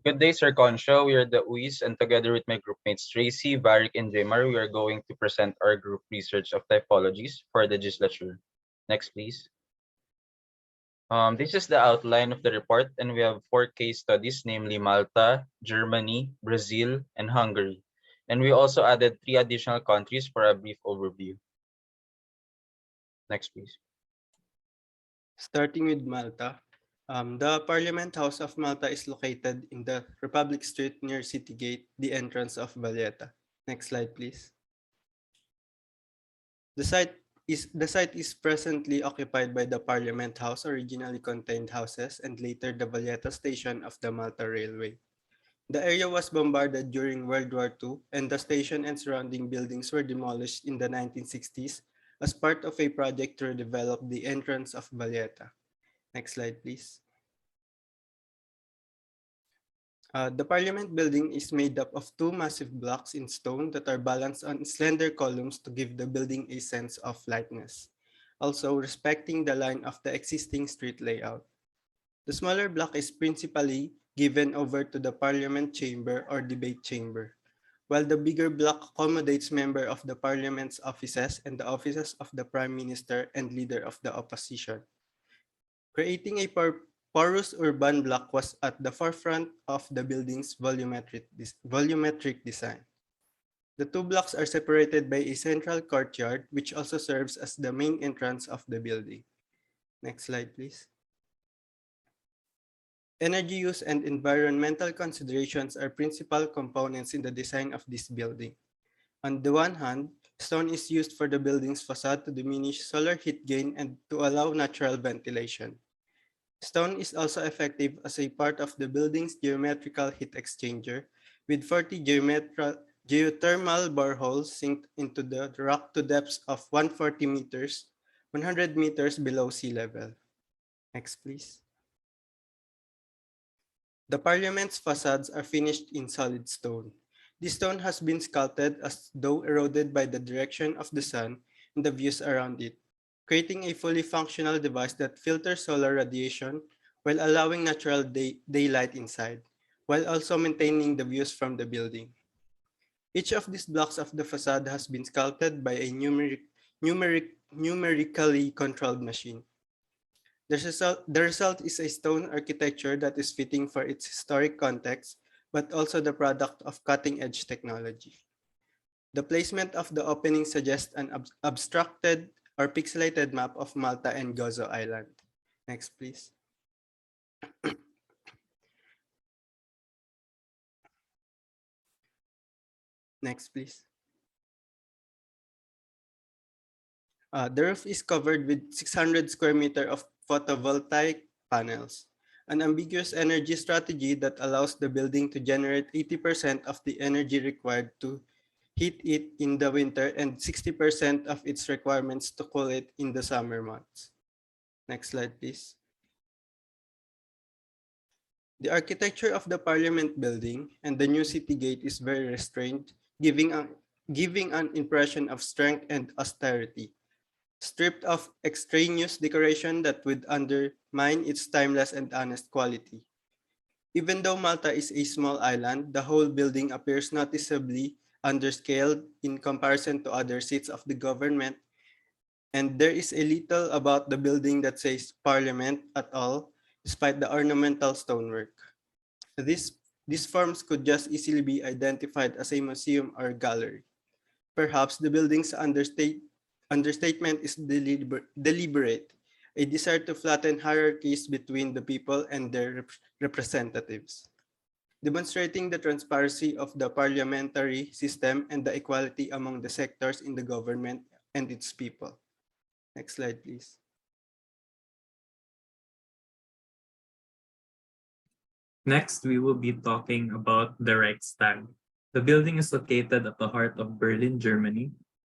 Good day, Sir Concho. We are the UIS, and together with my groupmates Tracy, Varick, and Jemar, we are going to present our group research of typologies for the legislature. Next, please. This is the outline of the report, and we have 4 case studies, namely Malta, Germany, Brazil, and Hungary. And we also added 3 additional countries for a brief overview. Next, please. Starting with Malta, the Parliament House of Malta is located in the Republic Street near City Gate, the entrance of Valletta. Next slide, please. The site is presently occupied by the Parliament House, originally contained houses, and later the Valletta station of the Malta Railway. The area was bombarded during World War II, and the station and surrounding buildings were demolished in the 1960s as part of a project to redevelop the entrance of Valletta. Next slide, please. The Parliament building is made up of 2 massive blocks in stone that are balanced on slender columns to give the building a sense of lightness, also respecting the line of the existing street layout. The smaller block is principally given over to the Parliament Chamber or Debate Chamber, while the bigger block accommodates members of the Parliament's offices and the offices of the Prime Minister and Leader of the Opposition. Creating a porous urban block was at the forefront of the building's volumetric design. The 2 blocks are separated by a central courtyard, which also serves as the main entrance of the building. Next slide, please. Energy use and environmental considerations are principal components in the design of this building. On the one hand, stone is used for the building's facade to diminish solar heat gain and to allow natural ventilation. Stone is also effective as a part of the building's geometrical heat exchanger, with 40 geothermal boreholes sink into the rock to depths of 140 meters, 100 meters below sea level. Next, please. The Parliament's facades are finished in solid stone. This stone has been sculpted as though eroded by the direction of the sun and the views around it, creating a fully functional device that filters solar radiation while allowing natural daylight inside, while also maintaining the views from the building. Each of these blocks of the facade has been sculpted by a numerically controlled machine. The result is a stone architecture that is fitting for its historic context, but also the product of cutting-edge technology. The placement of the opening suggests an abstracted or pixelated map of Malta and Gozo Island. Next, please. Next, please. The roof is covered with 600 square meter of photovoltaic panels, an ambiguous energy strategy that allows the building to generate 80% of the energy required to heat it in the winter and 60% of its requirements to cool it in the summer months. Next slide, please. The architecture of the Parliament building and the new city gate is very restrained, giving an impression of strength and austerity, stripped of extraneous decoration that would undermine its timeless and honest quality. Even though Malta is a small island, the whole building appears noticeably underscaled in comparison to other seats of the government, and there is a little about the building that says Parliament at all, despite the ornamental stonework. These forms could just easily be identified as a museum or gallery. Perhaps the building's understatement is deliberate, a desire to flatten hierarchies between the people and their representatives, demonstrating the transparency of the parliamentary system and the equality among the sectors in the government and its people. Next slide, please. Next, we will be talking about the Reichstag. The building is located at the heart of Berlin, Germany,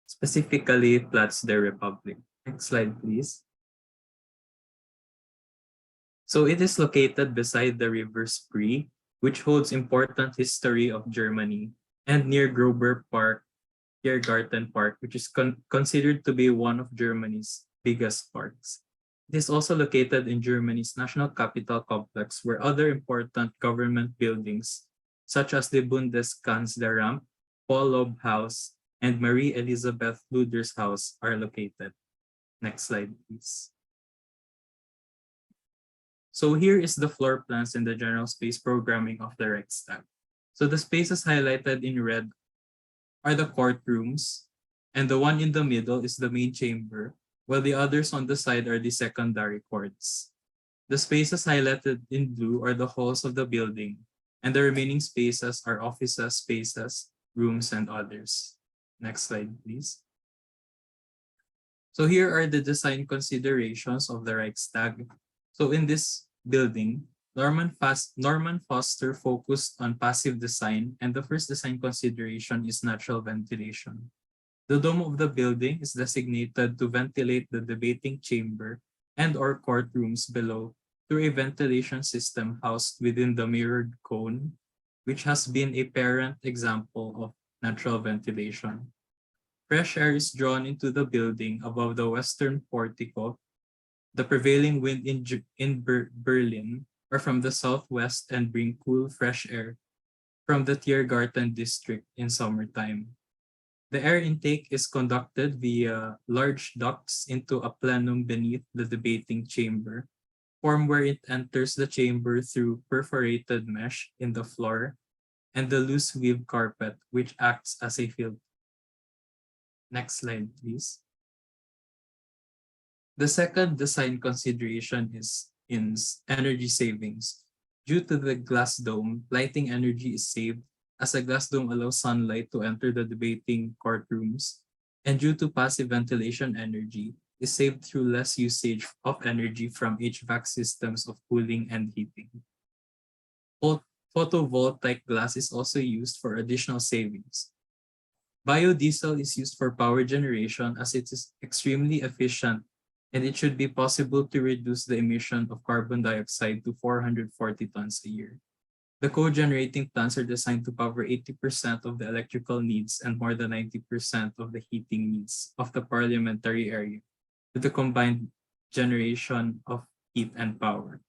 specifically Platz der Republik. Next slide, please. So it is located beside the River Spree, which holds important history of Germany, and near Grober Park, Tiergarten Park, which is considered to be one of Germany's biggest parks. It is also located in Germany's national capital complex, where other important government buildings, such as the Bundeskanzleramt, Paul Loeb House, and Marie Elizabeth Luder's House, are located. Next slide, please. So here is the floor plans and the general space programming of the Reichstag. So the spaces highlighted in red are the courtrooms, and the one in the middle is the main chamber, while the others on the side are the secondary courts. The spaces highlighted in blue are the halls of the building, and the remaining spaces are offices, spaces, rooms, and others. Next slide, please. So here are the design considerations of the Reichstag. So in this building, Norman Foster focused on passive design, and the first design consideration is natural ventilation. The dome of the building is designated to ventilate the debating chamber and or courtrooms below through a ventilation system housed within the mirrored cone, which has been a parent example of natural ventilation. Fresh air is drawn into the building above the western portico. The prevailing wind in Berlin are from the southwest and bring cool, fresh air from the Tiergarten district in summertime. The air intake is conducted via large ducts into a plenum beneath the debating chamber, form where it enters the chamber through perforated mesh in the floor and the loose weave carpet, which acts as a filter. Next slide, please. The second design consideration is in energy savings. Due to the glass dome, lighting energy is saved as a glass dome allows sunlight to enter the debating courtrooms, and due to passive ventilation energy is saved through less usage of energy from HVAC systems of cooling and heating. Photovoltaic glass is also used for additional savings. Biodiesel is used for power generation as it is extremely efficient, and it should be possible to reduce the emission of carbon dioxide to 440 tons a year. The co-generating plants are designed to cover 80% of the electrical needs and more than 90% of the heating needs of the parliamentary area, with the combined generation of heat and power.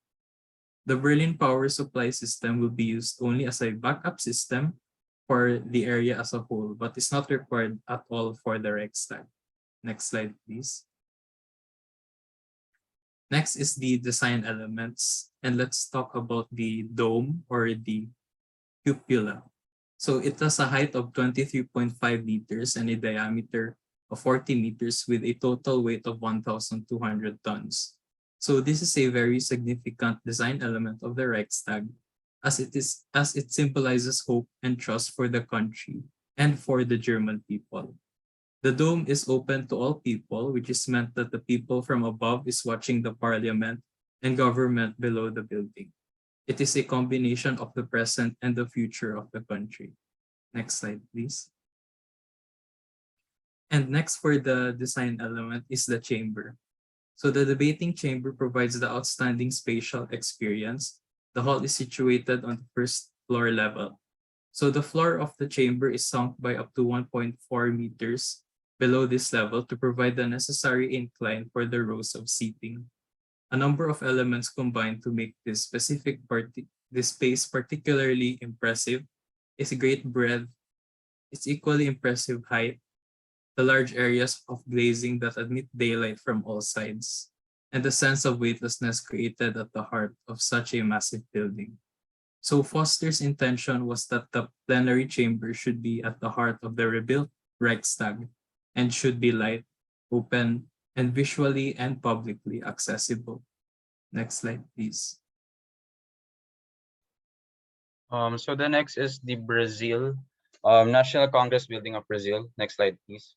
The Berlin power supply system will be used only as a backup system for the area as a whole, but is not required at all for the Reichstag. Next slide, please. Next is the design elements, and let's talk about the dome or the cupola. So it has a height of 23.5 meters and a diameter of 40 meters with a total weight of 1,200 tons. So this is a very significant design element of the Reichstag as it symbolizes hope and trust for the country and for the German people. The dome is open to all people, which is meant that the people from above is watching the parliament and government below the building. It is a combination of the present and the future of the country. Next slide, please. And next for the design element is the chamber. So the debating chamber provides the outstanding spatial experience. The hall is situated on the first floor level. So the floor of the chamber is sunk by up to 1.4 meters below this level to provide the necessary incline for the rows of seating. A number of elements combine to make this space particularly impressive. Its great breadth, its equally impressive height, the large areas of glazing that admit daylight from all sides, and the sense of weightlessness created at the heart of such a massive building. So Foster's intention was that the plenary chamber should be at the heart of the rebuilt Reichstag and should be light, open, and visually and publicly accessible. Next slide, please. So the next is the Brazil National Congress Building of Brazil. Next slide, please.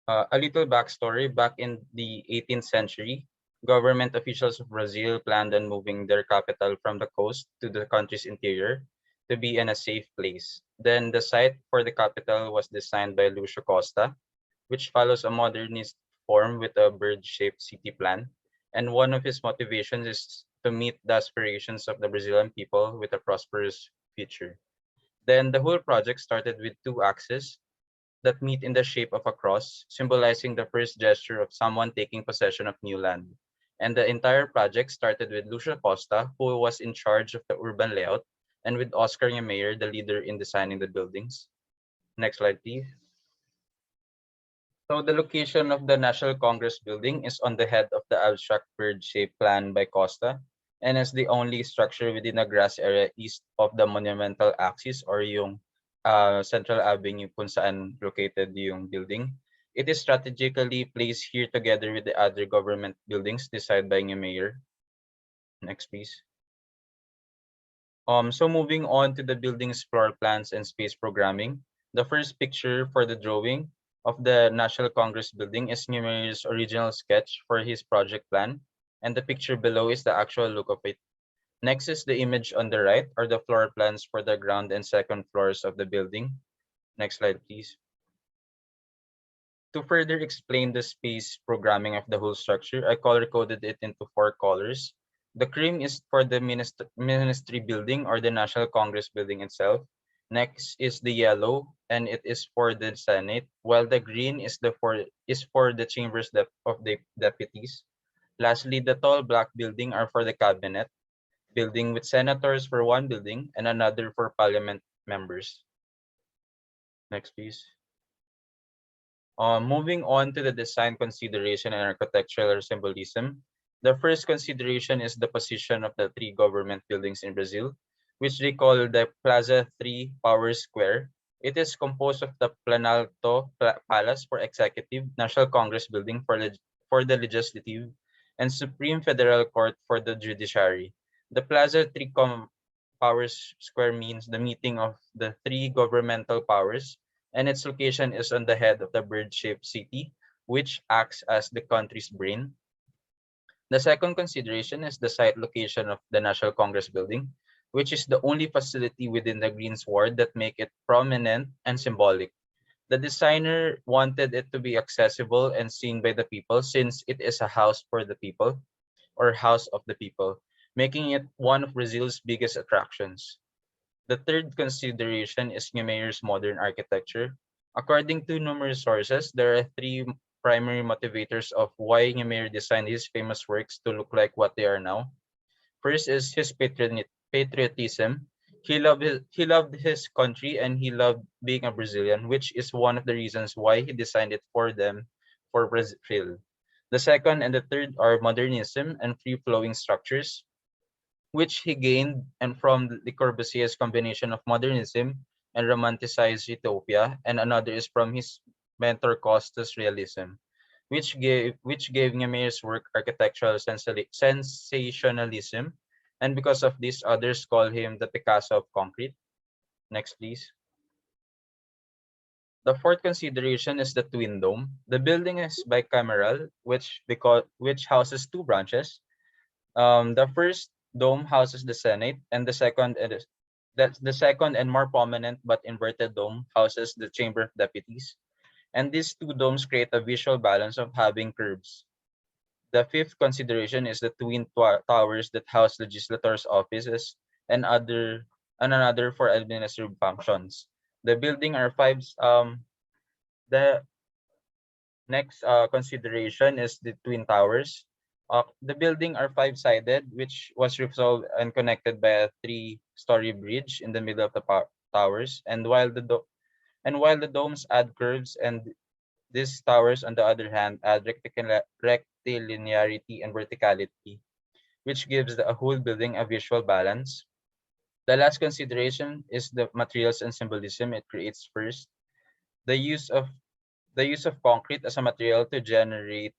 A little backstory. Back in the 18th century, government officials of Brazil planned on moving their capital from the coast to the country's interior to be in a safe place. Then the site for the capital was designed by Lucio Costa, which follows a modernist form with a bird-shaped city plan. And one of his motivations is to meet the aspirations of the Brazilian people with a prosperous future. Then the whole project started with two axes. that meet in the shape of a cross, symbolizing the first gesture of someone taking possession of new land. And the entire project started with Lucio Costa, who was in charge of the urban layout, and with Oscar Niemeyer, the leader in designing the buildings. Next slide, please. So the location of the National Congress building is on the head of the abstract bird-shaped plan by Costa, and is the only structure within a grass area east of the monumental axis, or yung Central Avenue kung saan located yung building. It is strategically placed here together with the other government buildings designed by the mayor. Next, please. So moving on to the building's floor plans and space programming, the first picture for the drawing of the National Congress building is Numer's original sketch for his project plan, and the picture below is the actual look of it. Next is the image on the right, are the floor plans for the ground and second floors of the building. Next slide, please. To further explain the space programming of the whole structure, I color-coded it into 4 colors. The cream is for the ministry building or the National Congress building itself. Next is the yellow, and it is for the Senate, while the green is for the chambers of the deputies. Lastly, the tall black building are for the cabinet building, with senators for one building and another for parliament members. Next, please. Moving on to the design consideration and architectural symbolism, the first consideration is the position of the 3 government buildings in Brazil, which they call the Plaza 3 Power Square. It is composed of the Planalto Palace for Executive, National Congress Building for the Legislative, and Supreme Federal Court for the Judiciary. The Plaza 3 Power Square means the meeting of the 3 governmental powers, and its location is on the head of the bird-shaped city, which acts as the country's brain. The second consideration is the site location of the National Congress building, which is the only facility within the Greensward that make it prominent and symbolic. The designer wanted it to be accessible and seen by the people, since it is a house for the people, or house of the people, making it one of Brazil's biggest attractions. The third consideration is Niemeier's modern architecture. According to numerous sources, there are 3 primary motivators of why Niemeyer designed his famous works to look like what they are now. First is his patriotism. He loved his country, and he loved being a Brazilian, which is one of the reasons why he designed it for them, for Brazil. The second and the third are modernism and free-flowing structures, which he gained and from Le Corbusier's combination of modernism and romanticized utopia, and another is from his mentor Costa's realism, which gave Niemeier's work architectural sensationalism, and because of this, others call him the Picasso of concrete. Next, please. The fourth consideration is the twin dome. The building is bicameral, which houses 2 branches. The first dome houses the Senate, and the second and more prominent but inverted dome houses the Chamber of Deputies. And these 2 domes create a visual balance of having curves. The fifth consideration is the twin towers that house legislators' offices and another for administrative functions. The building are the next consideration is the twin towers. The building are 5-sided, which was resolved and connected by a 3-story bridge in the middle of the towers. And while the domes add curves, and these towers, on the other hand, add rectilinearity and verticality, which gives the whole building a visual balance. The last consideration is the materials and symbolism it creates. First, the use of concrete as a material to generate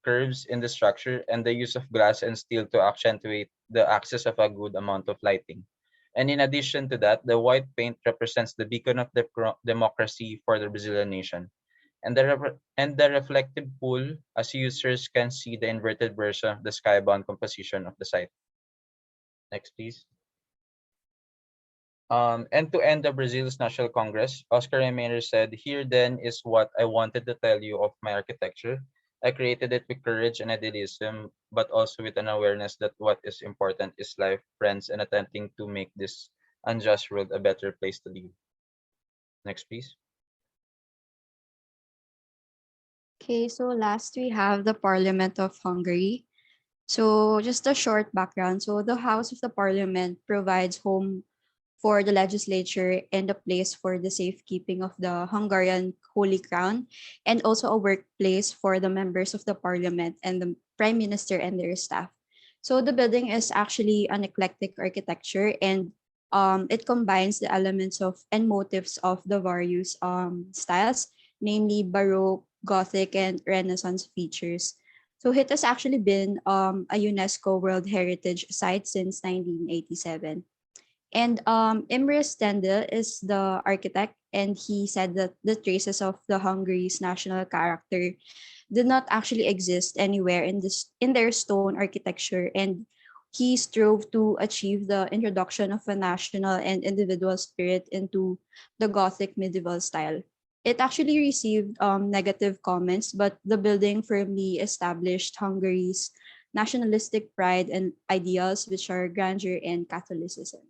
curves in the structure, and the use of glass and steel to accentuate the access of a good amount of lighting. And in addition to that, the white paint represents the beacon of democracy for the Brazilian nation. And the reflective pool, as users can see the inverted version of the skybound composition of the site. Next, please. And to end the Brazil's National Congress, Oscar Niemeyer said, "Here then is what I wanted to tell you of my architecture. I created it with courage and idealism, but also with an awareness that what is important is life, friends, and attempting to make this unjust world a better place to live." Next, please. Okay, so last we have the Parliament of Hungary. So just a short background. So the House of the Parliament provides home for the legislature and a place for the safekeeping of the Hungarian Holy Crown, and also a workplace for the members of the parliament and the prime minister and their staff. So the building is actually an eclectic architecture, and it combines the elements of and motifs of the various styles, namely Baroque, Gothic, and Renaissance features. So it has actually been a UNESCO World Heritage Site since 1987. And Imre Stendel is the architect, and he said that the traces of the Hungary's national character did not actually exist anywhere in their stone architecture, and he strove to achieve the introduction of a national and individual spirit into the Gothic medieval style. It actually received negative comments, but the building firmly established Hungary's nationalistic pride and ideals, which are grandeur and Catholicism.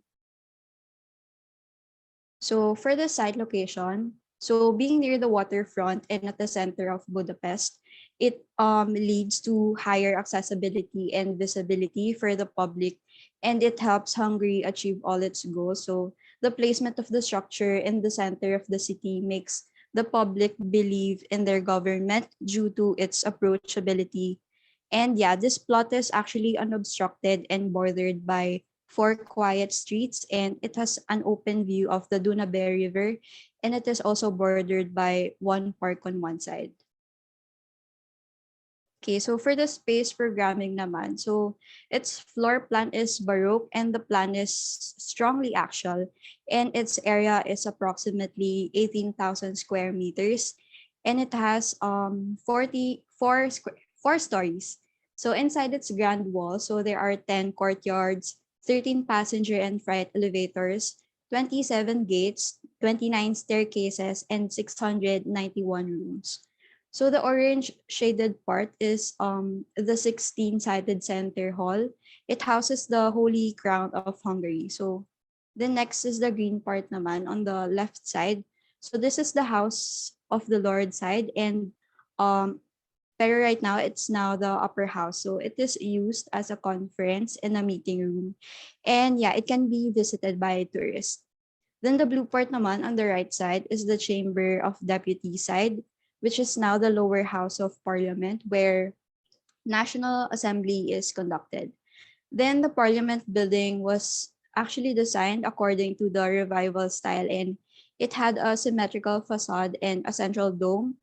So for the site location, so being near the waterfront and at the center of Budapest, it leads to higher accessibility and visibility for the public, and it helps Hungary achieve all its goals. So the placement of the structure in the center of the city makes the public believe in their government due to its approachability. And yeah, this plot is actually unobstructed and bordered by four quiet streets, and it has an open view of the Dunabe River, and it is also bordered by one park on one side. Okay, so for the space programming naman, so its floor plan is Baroque and the plan is strongly axial, and its area is approximately 18,000 square meters, and it has 4 stories. So inside its grand wall, so there are 10 courtyards, 13 passenger and freight elevators, 27 gates, 29 staircases, and 691 rooms. So the orange shaded part is the 16-sided center hall. It houses the Holy Crown of Hungary. So the next is the green part naman on the left side. So this is the house of the Lord side, and um pero right now it's now the upper house. So it is used as a conference and a meeting room. And yeah, it can be visited by tourists. Then the blue part naman on the right side is the Chamber of Deputies side, which is now the lower house of parliament where National Assembly is conducted. Then the parliament building was actually designed according to the revival style, and it had a symmetrical facade and a central dome,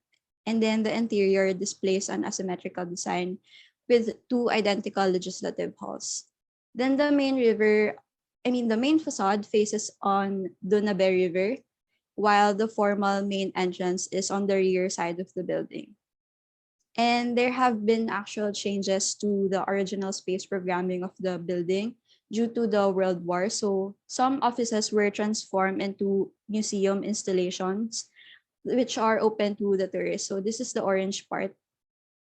and then the interior displays an asymmetrical design with two identical legislative halls. Then the main facade faces on Dunabe River, while the formal main entrance is on the rear side of the building. And there have been actual changes to the original space programming of the building due to the World War. So some offices were transformed into museum installations, which are open to the tourists. So this is the orange part.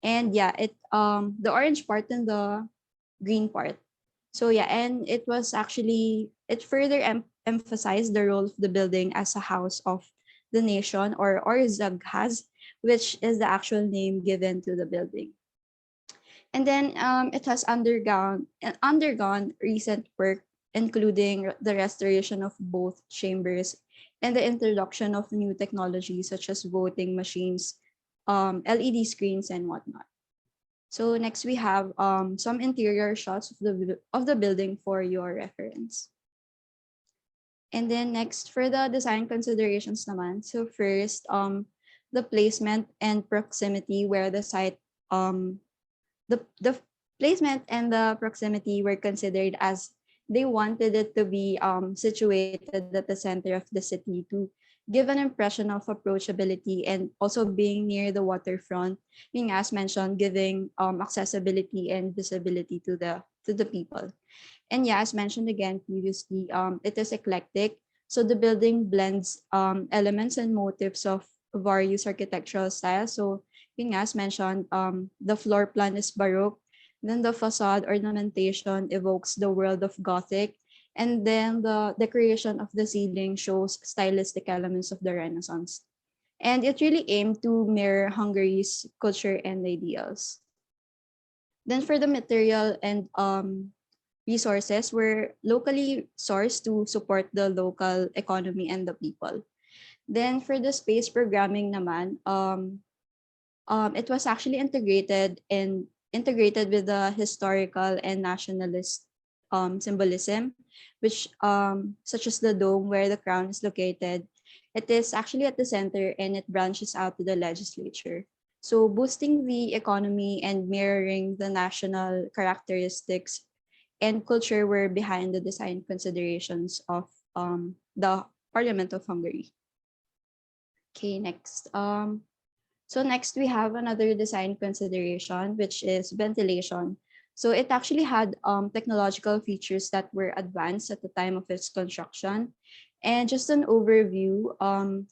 And yeah, it the orange part and the green part. So yeah, and it further emphasized the role of the building as a house of the nation, or Zaghaz, which is the actual name given to the building. And then it has undergone recent work, including the restoration of both chambers and the introduction of new technologies such as voting machines, LED screens, and whatnot. So next we have some interior shots of the building for your reference. And then next for the design considerations naman. So first, the placement and proximity where the site the placement and the proximity were considered as they wanted it to be situated at the center of the city to give an impression of approachability, and also being near the waterfront, being as mentioned, giving accessibility and visibility to the people. And yeah, as mentioned again previously, it is eclectic. So the building blends elements and motifs of various architectural styles. So yun nga, as mentioned, the floor plan is Baroque. Then the facade ornamentation evokes the world of Gothic. And then the decoration of the ceiling shows stylistic elements of the Renaissance. And it really aimed to mirror Hungary's culture and ideals. Then for the material and resources were locally sourced to support the local economy and the people. Then for the space programming naman, it was actually integrated with the historical and nationalist symbolism, which such as the dome where the crown is located. It is actually at the center and it branches out to the legislature. So boosting the economy and mirroring the national characteristics and culture were behind the design considerations of the Parliament of Hungary. Okay, next. So next we have another design consideration, which is ventilation. So it actually had technological features that were advanced at the time of its construction. And just an overview,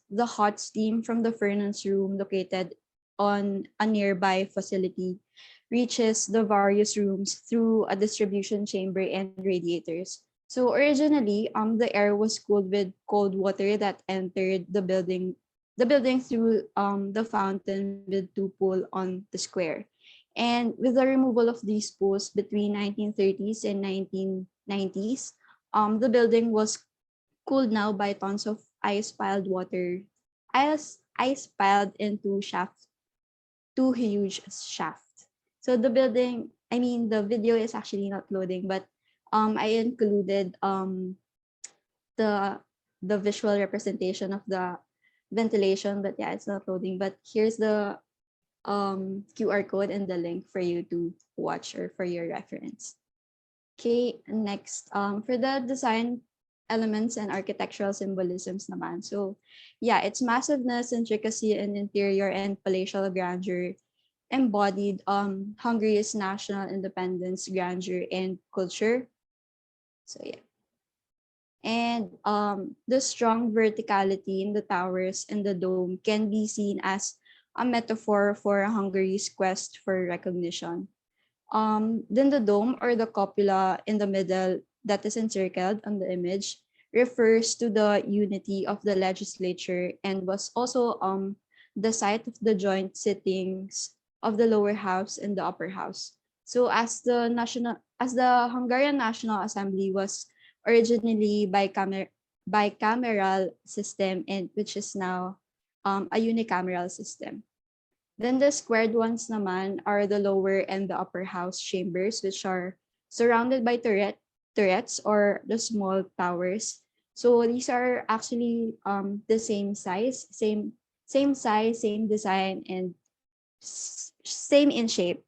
the hot steam from the furnace room located on a nearby facility reaches the various rooms through a distribution chamber and radiators. So originally, the air was cooled with cold water that entered the building through the fountain with two pools on the square. And with the removal of these pools between 1930s and 1990s, the building was cooled now by tons of ice piled into two huge shafts. So the building, I mean, the video is actually not loading, but I included the the visual representation of the ventilation, but yeah, it's not loading. But here's the QR code and the link for you to watch or for your reference. Okay, next, for the design elements and architectural symbolisms naman. So yeah, its massiveness, intricacy, and interior and palatial grandeur embodied Hungary's national independence, grandeur, and culture. So yeah. And the strong verticality in the towers and the dome can be seen as a metaphor for Hungary's quest for recognition. Then the dome or the cupola in the middle that is encircled on the image refers to the unity of the legislature and was also the site of the joint sittings of the lower house and the upper house. So as the Hungarian National Assembly was originally bicameral system and which is now a unicameral system. Then the squared ones naman are the lower and the upper house chambers, which are surrounded by turrets or the small towers. So these are actually the same size, same design, and same in shape.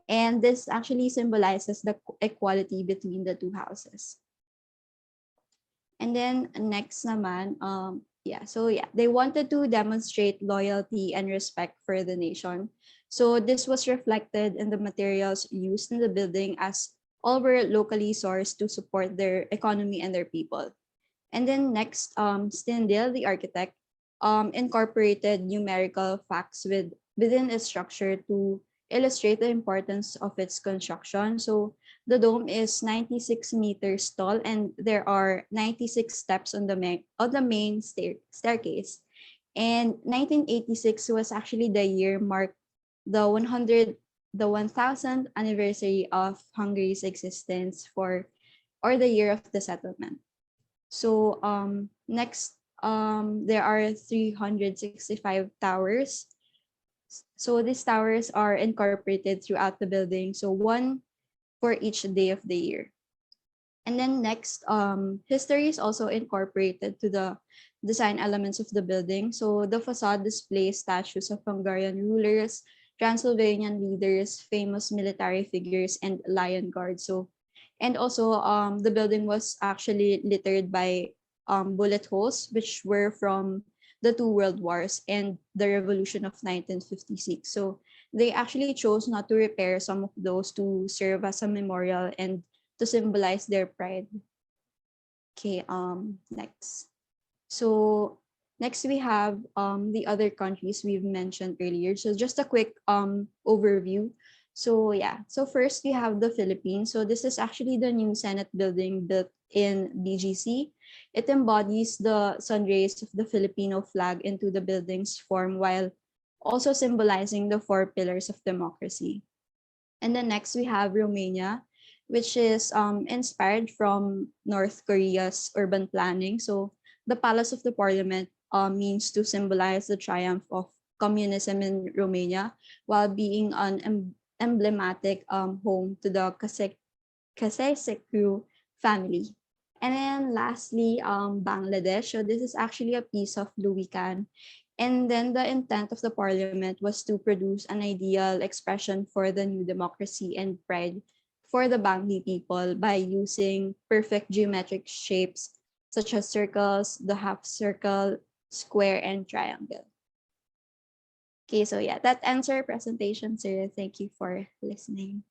And this actually symbolizes the equality between the two houses. And then next naman, they wanted to demonstrate loyalty and respect for the nation. So this was reflected in the materials used in the building as all were locally sourced to support their economy and their people. And then next, Stendhal, the architect, incorporated numerical facts within its structure to illustrate the importance of its construction. So the dome is 96 meters tall and there are 96 steps on the main staircase. And 1986 was actually the year marked the 1000th anniversary of Hungary's existence or the year of the settlement. So next, there are 365 towers. So these towers are incorporated throughout the building. So one for each day of the year. And then next, history is also incorporated to the design elements of the building. So the facade displays statues of Hungarian rulers, Transylvanian leaders, famous military figures, and lion guards. So, and also the building was actually littered by bullet holes, which were from the two world wars and the revolution of 1956. So they actually chose not to repair some of those to serve as a memorial and to symbolize their pride. Okay, next. So next we have the other countries we've mentioned earlier. So just a quick overview. So yeah, so first we have the Philippines. So this is actually the new Senate building built in BGC. It embodies the sun rays of the Filipino flag into the building's form while also symbolizing the four pillars of democracy. And then next we have Romania, which is inspired from North Korea's urban planning. So the Palace of the Parliament means to symbolize the triumph of communism in Romania, while being an emblematic home to the Kasesekru family. And then lastly, Bangladesh. So this is actually a piece of Louis Kahn. And then the intent of the parliament was to produce an ideal expression for the new democracy and pride for the Bangli people by using perfect geometric shapes such as circles, the half circle, square, and triangle. Okay, so yeah, that ends our presentation, sir. Thank you for listening.